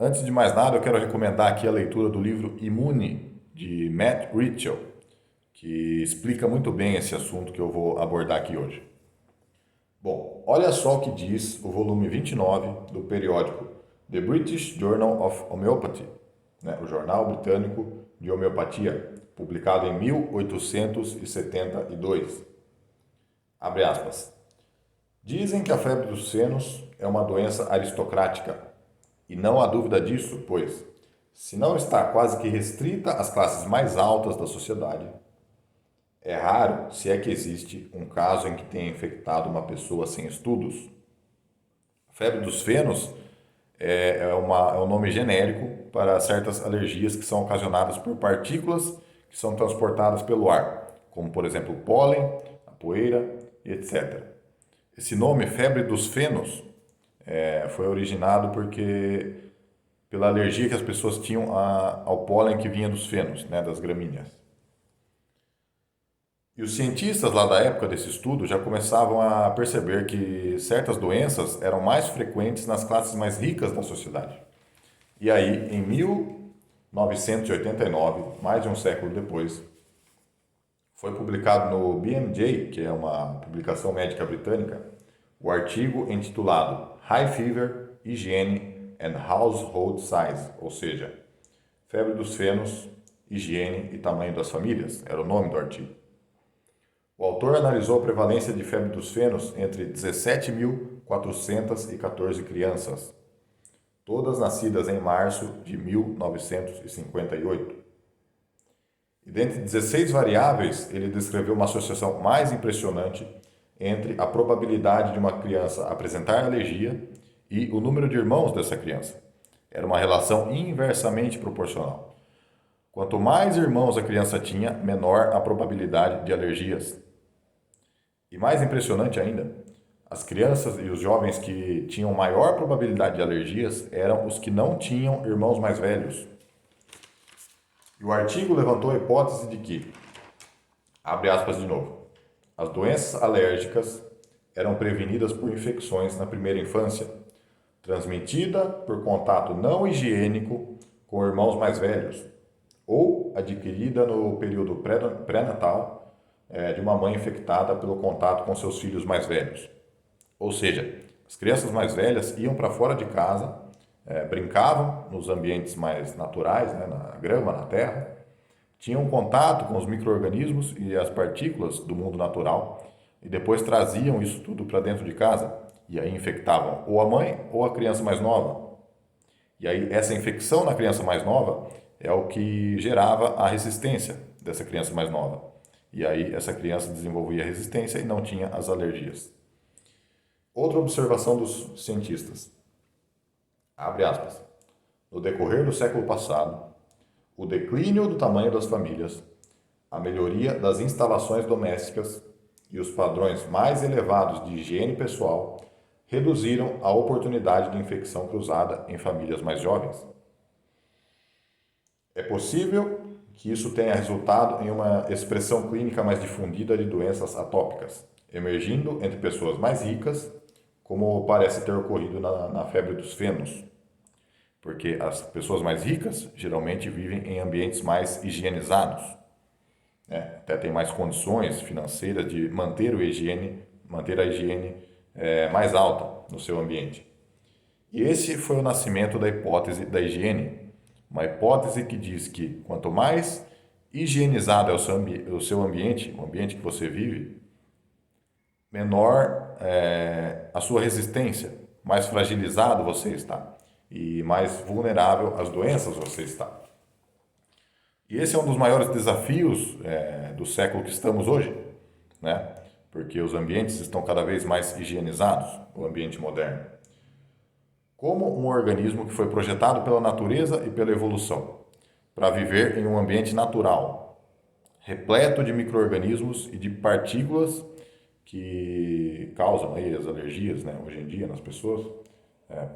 Antes de mais nada, eu quero recomendar aqui a leitura do livro Imune, de Matt Ritchell, que explica muito bem esse assunto que eu vou abordar aqui hoje. Bom, olha só o que diz o volume 29 do periódico The British Journal of Homeopathy, né, o Jornal Britânico de Homeopatia, publicado em 1872. Abre aspas. Dizem que a febre dos senos é uma doença aristocrática, e não há dúvida disso, pois, se não está quase que restrita às classes mais altas da sociedade, é raro, se é que existe, um caso em que tenha infectado uma pessoa sem estudos. A febre dos fenos é um nome genérico para certas alergias que são ocasionadas por partículas que são transportadas pelo ar, como por exemplo o pólen, a poeira e etc. Esse nome, febre dos fenos, foi originado pela alergia que as pessoas tinham ao pólen que vinha dos fenos, né, das gramíneas. E os cientistas lá da época desse estudo já começavam a perceber que certas doenças eram mais frequentes nas classes mais ricas da sociedade. E aí, em 1989, mais de um século depois, foi publicado no BMJ, que é uma publicação médica britânica, o artigo intitulado High Fever, Hygiene and Household Size, ou seja, febre dos fenos, higiene e tamanho das famílias, era o nome do artigo. O autor analisou a prevalência de febre dos fenos entre 17.414 crianças, todas nascidas em março de 1958. E dentre 16 variáveis, ele descreveu uma associação mais impressionante entre a probabilidade de uma criança apresentar alergia e o número de irmãos dessa criança. Era uma relação inversamente proporcional. Quanto mais irmãos a criança tinha, menor a probabilidade de alergias. E mais impressionante ainda, as crianças e os jovens que tinham maior probabilidade de alergias eram os que não tinham irmãos mais velhos. E o artigo levantou a hipótese de que, abre aspas de novo, as doenças alérgicas eram prevenidas por infecções na primeira infância, transmitida por contato não higiênico com irmãos mais velhos, ou adquirida no período pré-natal de uma mãe infectada pelo contato com seus filhos mais velhos. Ou seja, as crianças mais velhas iam para fora de casa, brincavam nos ambientes mais naturais, né, na grama, na terra, tinham contato com os micro-organismos e as partículas do mundo natural e depois traziam isso tudo para dentro de casa e aí infectavam ou a mãe ou a criança mais nova. E aí essa infecção na criança mais nova é o que gerava a resistência dessa criança mais nova. E aí essa criança desenvolvia resistência e não tinha as alergias. Outra observação dos cientistas. Abre aspas. No decorrer do século passado, o declínio do tamanho das famílias, a melhoria das instalações domésticas e os padrões mais elevados de higiene pessoal reduziram a oportunidade de infecção cruzada em famílias mais jovens. É possível que isso tenha resultado em uma expressão clínica mais difundida de doenças atópicas, emergindo entre pessoas mais ricas, como parece ter ocorrido na febre dos fenos, porque as pessoas mais ricas geralmente vivem em ambientes mais higienizados, né? Até tem mais condições financeiras de manter a higiene mais alta no seu ambiente. E esse foi o nascimento da hipótese da higiene, uma hipótese que diz que quanto mais higienizado é o seu ambiente, o ambiente que você vive, menor a sua resistência, mais fragilizado você está e mais vulnerável às doenças você está. E esse é um dos maiores desafios do século que estamos hoje, né? Porque os ambientes estão cada vez mais higienizados, o ambiente moderno. Como um organismo que foi projetado pela natureza e pela evolução para viver em um ambiente natural, repleto de micro-organismos e de partículas que causam aí as alergias, né, hoje em dia nas pessoas,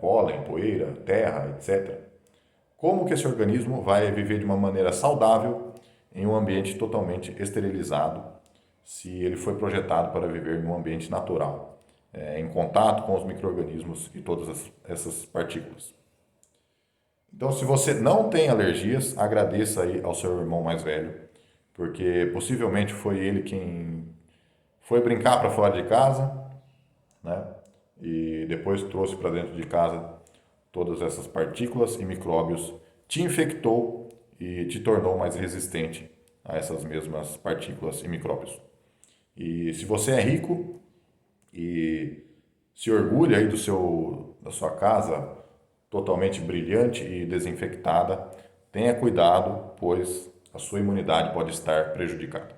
pólen, poeira, terra, etc. Como que esse organismo vai viver de uma maneira saudável em um ambiente totalmente esterilizado, se ele foi projetado para viver em um ambiente natural, em contato com os micro-organismos e todas essas partículas? Então, se você não tem alergias, agradeça aí ao seu irmão mais velho, porque possivelmente foi ele quem foi brincar para fora de casa, né? E depois trouxe para dentro de casa todas essas partículas e micróbios, te infectou e te tornou mais resistente a essas mesmas partículas e micróbios. E se você é rico e se orgulha aí da sua casa totalmente brilhante e desinfectada, tenha cuidado, pois a sua imunidade pode estar prejudicada.